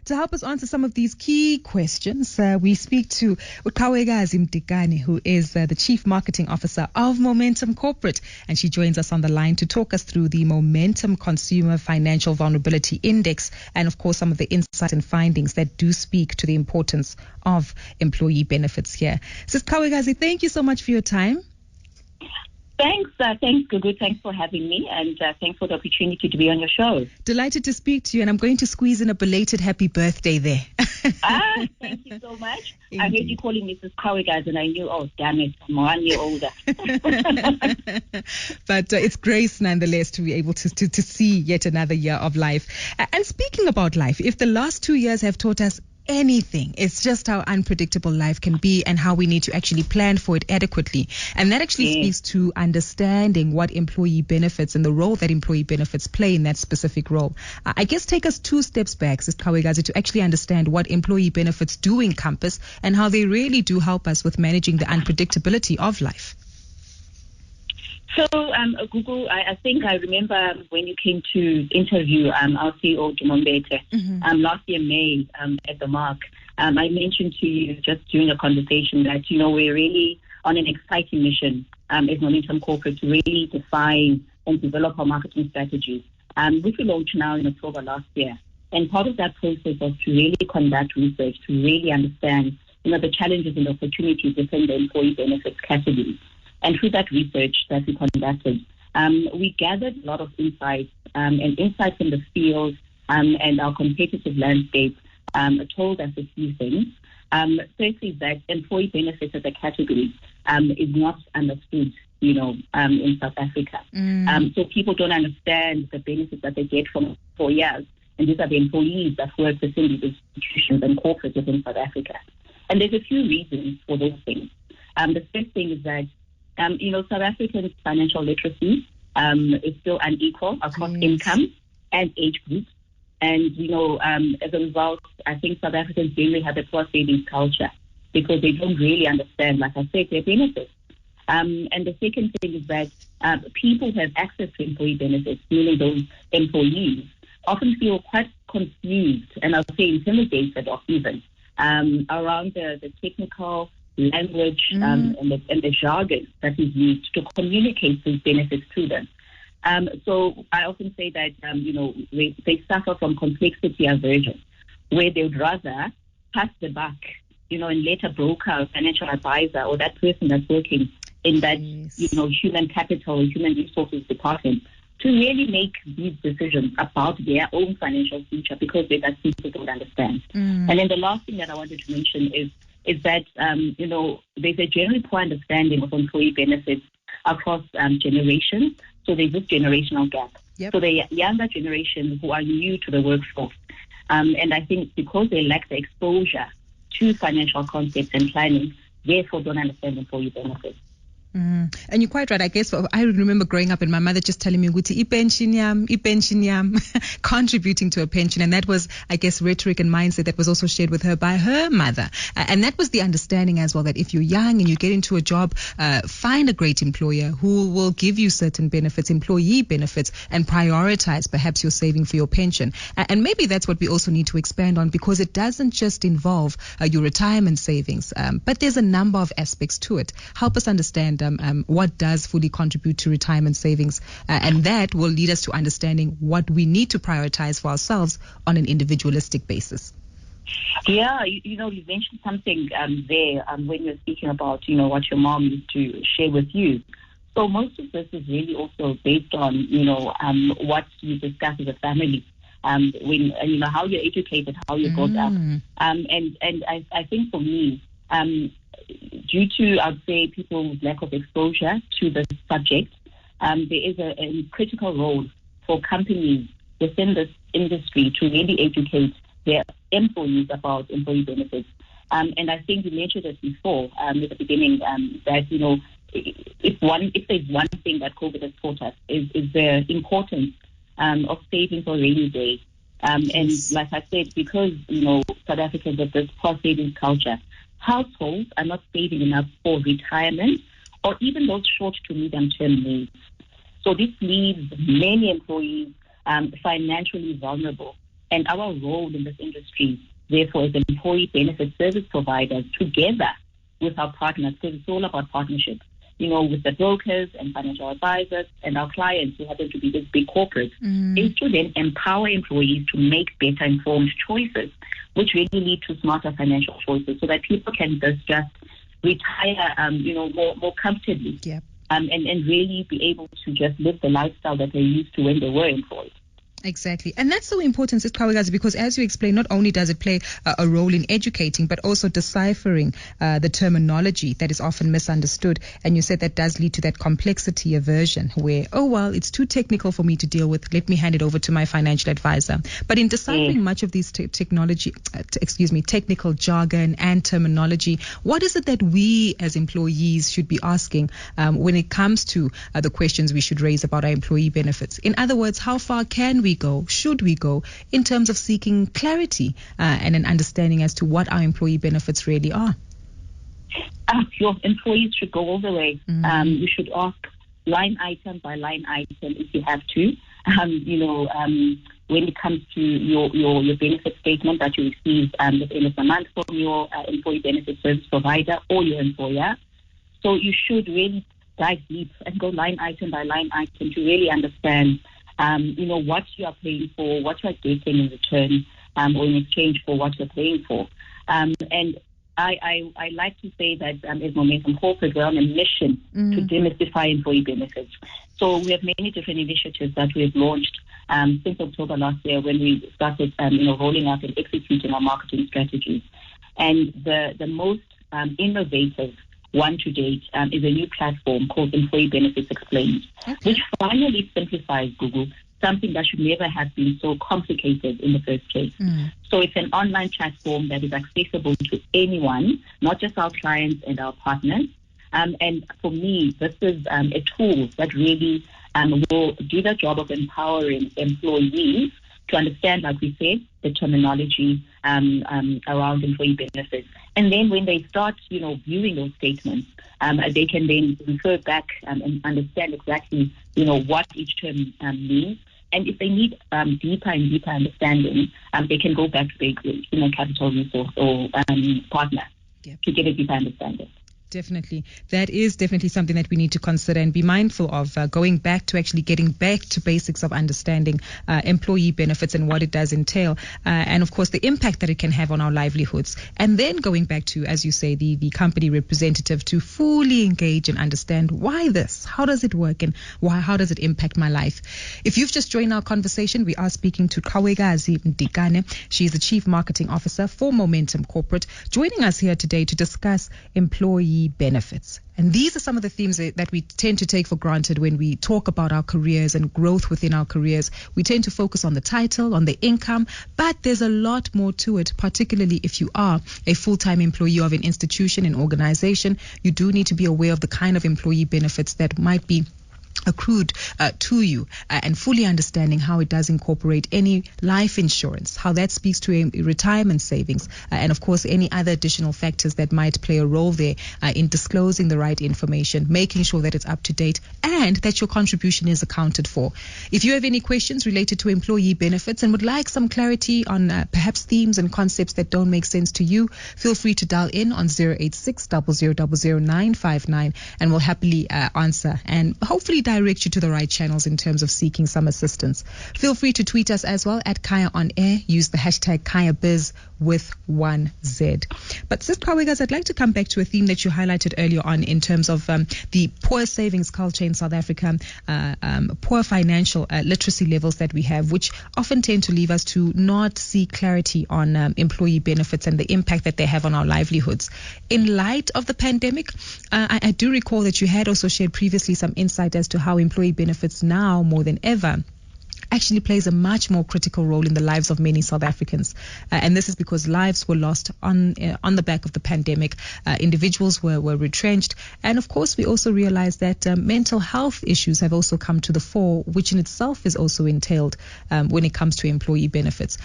To help us answer some of these key questions, we speak to Qhawekazi Mdikane, who is the Chief Marketing Officer of Momentum Corporate, and she joins us on the line to talk us through the Momentum Consumer Financial Vulnerability Index and, of course, some of the insights and findings that do speak to the importance of employee benefits here. Sis Qhawekazi, thank you so much for your time. Thanks, Gugu. Thanks for having me, and thanks for the opportunity to be on your show. Delighted to speak to you, and I'm going to squeeze in a belated happy birthday there. Thank you so much. Indeed. I heard you calling Mrs. Qhawekazi, and I knew, oh, damn it, I'm 1 year older. But it's grace, nonetheless, to be able to see yet another year of life. And speaking about life, if the last 2 years have taught us anything, it's just how unpredictable life can be and how we need to actually plan for it adequately. And that actually speaks to understanding what employee benefits and the role that employee benefits play in that specific role. I guess take us 2 steps back, Sis Qhawekazi, to actually understand what employee benefits do encompass and how they really do help us with managing the unpredictability of life. So, Gugu, I think I remember when you came to interview our CEO, Dumombete, last year, May, at the Mark. I mentioned to you just during the conversation that, we're really on an exciting mission as Momentum Corporate to really define and develop our marketing strategies, which we launched now in October last year. And part of that process was to really conduct research, to really understand, the challenges and opportunities within the employee benefits category. And through that research that we conducted, we gathered a lot of insights, and insights from the field and our competitive landscape told us a few things. Firstly, that employee benefits as a category is not understood, in South Africa. So people don't understand the benefits that they get from employers, and these are the employees that work within these institutions and corporates within South Africa. And there's a few reasons for those things. The first thing is that South African financial literacy is still unequal across income and age groups. And, as a result, I think South Africans generally have a poor savings culture because they don't really understand, like I said, their benefits. And the second thing is that people who have access to employee benefits, meaning those employees, often feel quite confused and I'll say intimidated or even around the technical language and the jargon that is used to communicate these benefits to them. So I often say that, they suffer from complexity aversion, where they would rather pass the buck, and let a broker, a financial advisor, or that person that's working in that, human capital, human resources department, to really make these decisions about their own financial future because they that people don't understand. And then the last thing that I wanted to mention is that, there's a generally poor understanding of employee benefits across generations. So there's this generational gap. Yep. So the younger generation who are new to the workforce, and I think because they lack the exposure to financial concepts and planning, therefore don't understand employee benefits. And you're quite right. I guess I remember growing up and my mother just telling me, "Guti, pension yam," contributing to a pension. And that was, I guess, rhetoric and mindset that was also shared with her by her mother. And that was the understanding as well, that if you're young and you get into a job, find a great employer who will give you certain benefits, employee benefits, and prioritize perhaps your saving for your pension. And maybe that's what we also need to expand on, because it doesn't just involve your retirement savings, but there's a number of aspects to it. Help us understand what does fully contribute to retirement savings, and that will lead us to understanding what we need to prioritize for ourselves on an individualistic basis. Yeah, you mentioned something there when you're speaking about, what your mom used to share with you. So most of this is really also based on, what you discuss as a family, when, how you're educated, how you're brought up. And I think for me, due to, I'd say, people's lack of exposure to the subject, there is a critical role for companies within this industry to really educate their employees about employee benefits. And I think you mentioned it before at the beginning, that, if there's one thing that COVID has taught us is the importance of saving for a rainy day. And like I said, because, South Africans have this poor savings culture, households are not saving enough for retirement or even those short to medium-term needs. So this leaves many employees financially vulnerable And our role in this industry, therefore, as employee benefit service providers, together with our partners, because it's all about partnership, with the brokers and financial advisors and our clients who happen to be these big corporates, is to then empower employees to make better informed choices, which really lead to smarter financial choices, so that people can just retire, more comfortably, and really be able to just live the lifestyle that they used to when they were employed. Exactly. And that's so important, Sis Qhawekazi, because as you explained, not only does it play a role in educating, but also deciphering the terminology that is often misunderstood. And you said that does lead to that complexity aversion where, it's too technical for me to deal with. Let me hand it over to my financial advisor. But in deciphering much of these technical jargon and terminology, what is it that we as employees should be asking when it comes to the questions we should raise about our employee benefits? In other words, how far can we go, should we go, in terms of seeking clarity and an understanding as to what our employee benefits really are? Your employees should go all the way. You should ask line item by line item if you have to. When it comes to your benefit statement that you receive at the end of the month from your employee benefit service provider or your employer. So you should really dive deep and go line item by line item to really understand what you are paying for, what you are getting in return, or in exchange for what you're paying for. And I like to say that as Momentum Corporate, we're on a mission to demystify employee benefits. So we have many different initiatives that we have launched since October last year, when we started rolling out and executing our marketing strategies. And the most innovative one to date is a new platform called Employee Benefits Explained, which finally simplifies Google, something that should never have been so complicated in the first place. So it's an online platform that is accessible to anyone, not just our clients and our partners. And for me, this is a tool that really will do the job of empowering employees to understand, like we said, the terminology around employee benefits. And then when they start, viewing those statements, they can then refer back and understand exactly, what each term means. And if they need deeper and deeper understanding, they can go back to their capital resource or partner to get a deeper understanding. Definitely. That is definitely something that we need to consider and be mindful of, going back to actually getting back to basics of understanding employee benefits and what it does entail. And of course, the impact that it can have on our livelihoods. And then going back to, as you say, the company representative to fully engage and understand why this, how does it work, and how does it impact my life. If you've just joined our conversation, we are speaking to Qhawekazi Mdikane. She is the Chief Marketing Officer for Momentum Corporate, joining us here today to discuss employee benefits. And these are some of the themes that we tend to take for granted when we talk about our careers and growth within our careers. We tend to focus on the title, on the income, but there's a lot more to it, particularly if you are a full-time employee of an institution, an organization. You do need to be aware of the kind of employee benefits that might be accrued to you, and fully understanding how it does incorporate any life insurance, how that speaks to a retirement savings, and of course any other additional factors that might play a role there in disclosing the right information, making sure that it's up to date and that your contribution is accounted for. If you have any questions related to employee benefits and would like some clarity on perhaps themes and concepts that don't make sense to you, feel free to dial in on 086 000959 and we'll happily answer and hopefully direct you to the right channels in terms of seeking some assistance. Feel free to tweet us as well at Kaya on Air. Use the hashtag KayaBiz with 1Z. But Sis Qhawekazi, I'd like to come back to a theme that you highlighted earlier on in terms of the poor savings culture in South Africa, poor financial literacy levels that we have, which often tend to leave us to not see clarity on employee benefits and the impact that they have on our livelihoods. In light of the pandemic, I do recall that you had also shared previously some insight as to how employee benefits now more than ever actually plays a much more critical role in the lives of many South Africans. And this is because lives were lost on the back of the pandemic. Individuals were retrenched. And of course, we also realized that mental health issues have also come to the fore, which in itself is also entailed when it comes to employee benefits.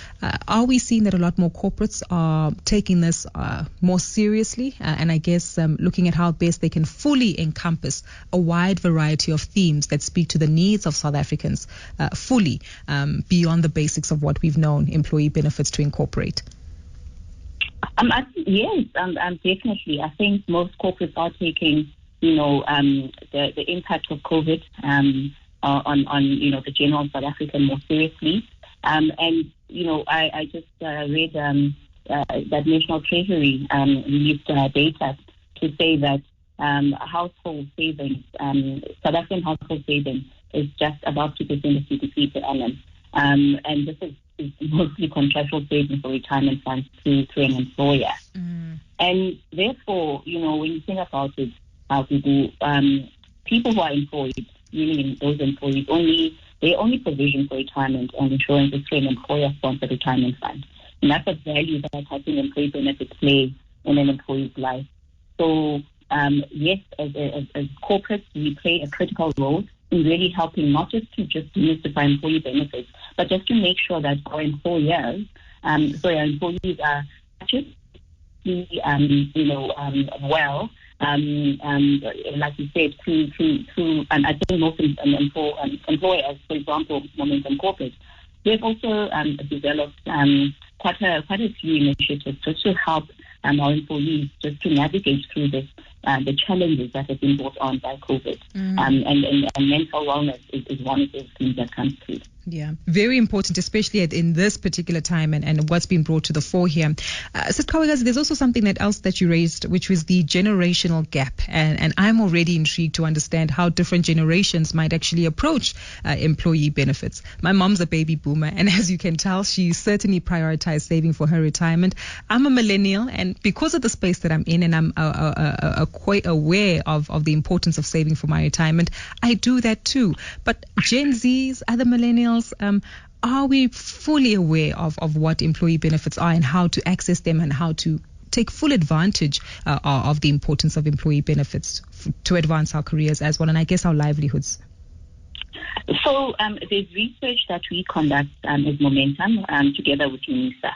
Are we seeing that a lot more corporates are taking this more seriously? And I guess looking at how best they can fully encompass a wide variety of themes that speak to the needs of South Africans fully differently beyond the basics of what we've known employee benefits to incorporate? Yes, definitely. I think most corporates are taking, the impact of COVID on the general South African more seriously. I just read that National Treasury released data to say that household savings, South African household savings, is just about 2% of GDP per annum. And this is mostly contractual savings for retirement funds through an employer. And therefore, when you think about it, people who are employed, meaning those employees, their only provision for retirement and insurance is through an employer-sponsored retirement fund. And that's a value that I think employee benefits play in an employee's life. So, yes, as corporates, we play a critical role in really helping not just to demystify employee benefits, but just to make sure that our employees are just well, like you said, through, and I think most employers, for example, Momentum Corporate, they've also developed quite a few initiatives just to help our employees just to navigate through this, the challenges that have been brought on by COVID. And mental wellness is one of those things that comes through. Yeah, very important, especially in this particular time and what's been brought to the fore here. Sis Qhawekazi, there's also something else that you raised, which was the generational gap. And I'm already intrigued to understand how different generations might actually approach employee benefits. My mom's a baby boomer, and as you can tell, she certainly prioritized saving for her retirement. I'm a millennial, and because of the space that I'm in, and I'm quite aware of the importance of saving for my retirement, I do that too. But Gen Zs, other millennials, are we fully aware of what employee benefits are and how to access them and how to take full advantage of the importance of employee benefits to advance our careers as well, and I guess our livelihoods? So there's research that we conduct as Momentum together with UNISA.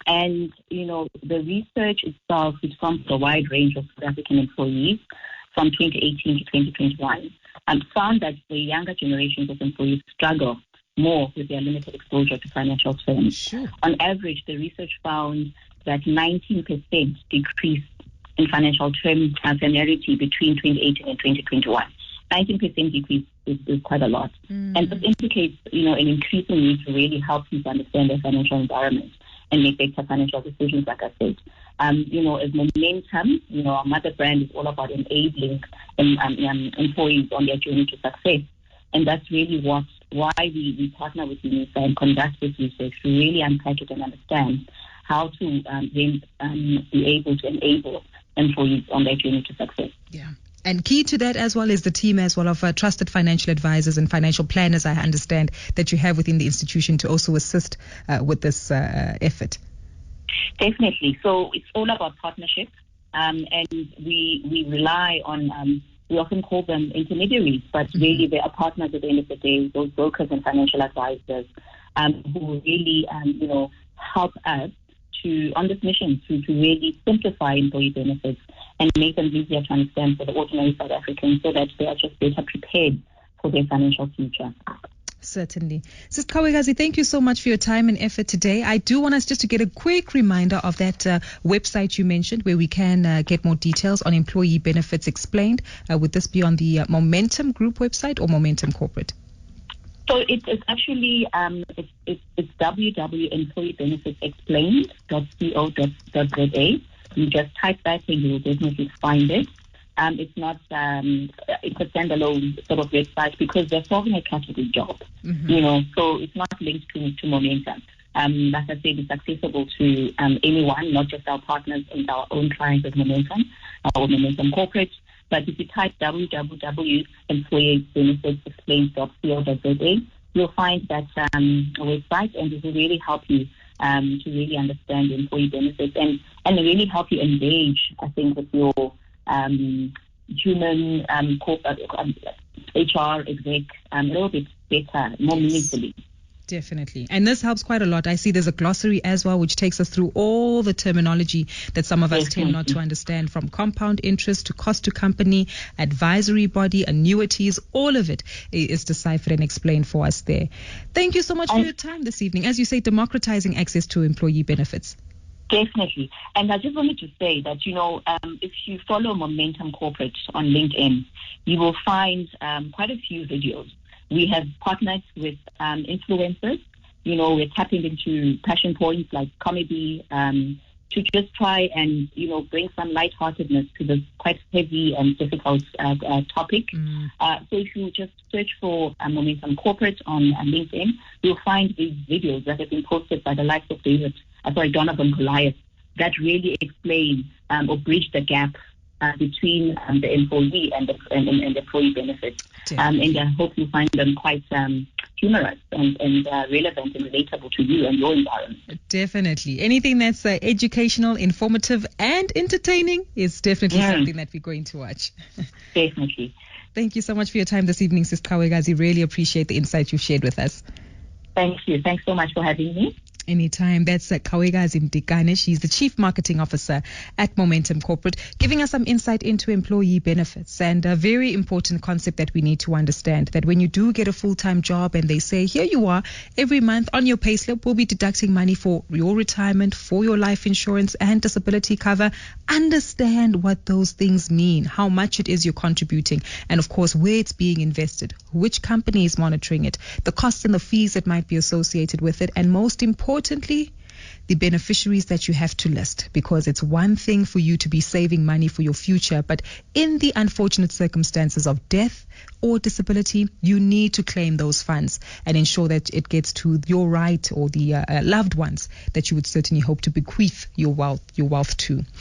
And, the research itself is from a wide range of South African employees from 2018 to 2021 and found that the younger generations of employees struggle more with their limited exposure to financial terms. Sure. On average, the research found that 19% decrease in financial term familiarity between 2018 and 2021. 19% decrease is quite a lot. And this indicates, an increasing need to really help people understand their financial environment and make better financial decisions, like I said. As Momentum, our mother brand is all about enabling employees on their journey to success. And that's really why we partner with UNISA and conduct this research to really unpack it and understand how to then be able to enable employees on their journey to success. Yeah. And key to that as well is the team as well of trusted financial advisors and financial planners, I understand, that you have within the institution to also assist with this effort. Definitely. So it's all about partnership, and we rely on, we often call them intermediaries, but really they are partners at the end of the day, those brokers and financial advisors who really, help us on this mission to really simplify employee benefits and make them easier to understand for the ordinary South Africans so that they are just better prepared for their financial future. Certainly. Sis Qhawekazi, thank you so much for your time and effort today. I do want us just to get a quick reminder of that website you mentioned where we can get more details on employee benefits explained. Would this be on the Momentum Group website or Momentum Corporate? So it's actually it's www.employeebenefitsexplained.co.za. You just type that and you will definitely find it. It's not it's a standalone sort of website because they're solving a category job, so it's not linked to Momentum. Like I said, it's accessible to anyone, not just our partners and our own clients at Momentum, our Momentum Corporate. But if you type www.employeebenefitsexplained.co.za, you'll find that website, and it will really help you to really understand employee benefits and really help you engage, I think, with your human HR exec a little bit better, more meaningfully. Definitely. And this helps quite a lot. I see there's a glossary as well, which takes us through all the terminology that some of us tend not to understand, from compound interest to cost to company, advisory body, annuities, all of it is deciphered and explained for us there. Thank you so much for your time this evening. As you say, democratizing access to employee benefits. Definitely. And I just wanted to say that, if you follow Momentum Corporate on LinkedIn, you will find quite a few videos. We have partnered with influencers. We're tapping into passion points like comedy to just try and, bring some lightheartedness to this quite heavy and difficult topic. So if you just search for Momentum Corporate on LinkedIn, you'll find these videos that have been posted by the likes of Donovan Goliath that really explain or bridge the gap between the employee and the employee benefits. And I hope you find them quite humorous and relevant and relatable to you and your environment. Definitely. Anything that's educational, informative, and entertaining is definitely something that we're going to watch. Definitely. Thank you so much for your time this evening, Sis Qhawekazi. Really appreciate the insight you've shared with us. Thank you. Thanks so much for having me. Anytime. That's Qhawekazi Mdikane. She's the Chief Marketing Officer at Momentum Corporate, giving us some insight into employee benefits, and a very important concept that we need to understand, that when you do get a full-time job and they say, here you are, every month on your payslip, we'll be deducting money for your retirement, for your life insurance and disability cover. Understand what those things mean, how much it is you're contributing, and of course, where it's being invested, which company is monitoring it, the costs and the fees that might be associated with it, and most importantly, the beneficiaries that you have to list, because it's one thing for you to be saving money for your future, but in the unfortunate circumstances of death or disability, you need to claim those funds and ensure that it gets to your right or the loved ones that you would certainly hope to bequeath your wealth to.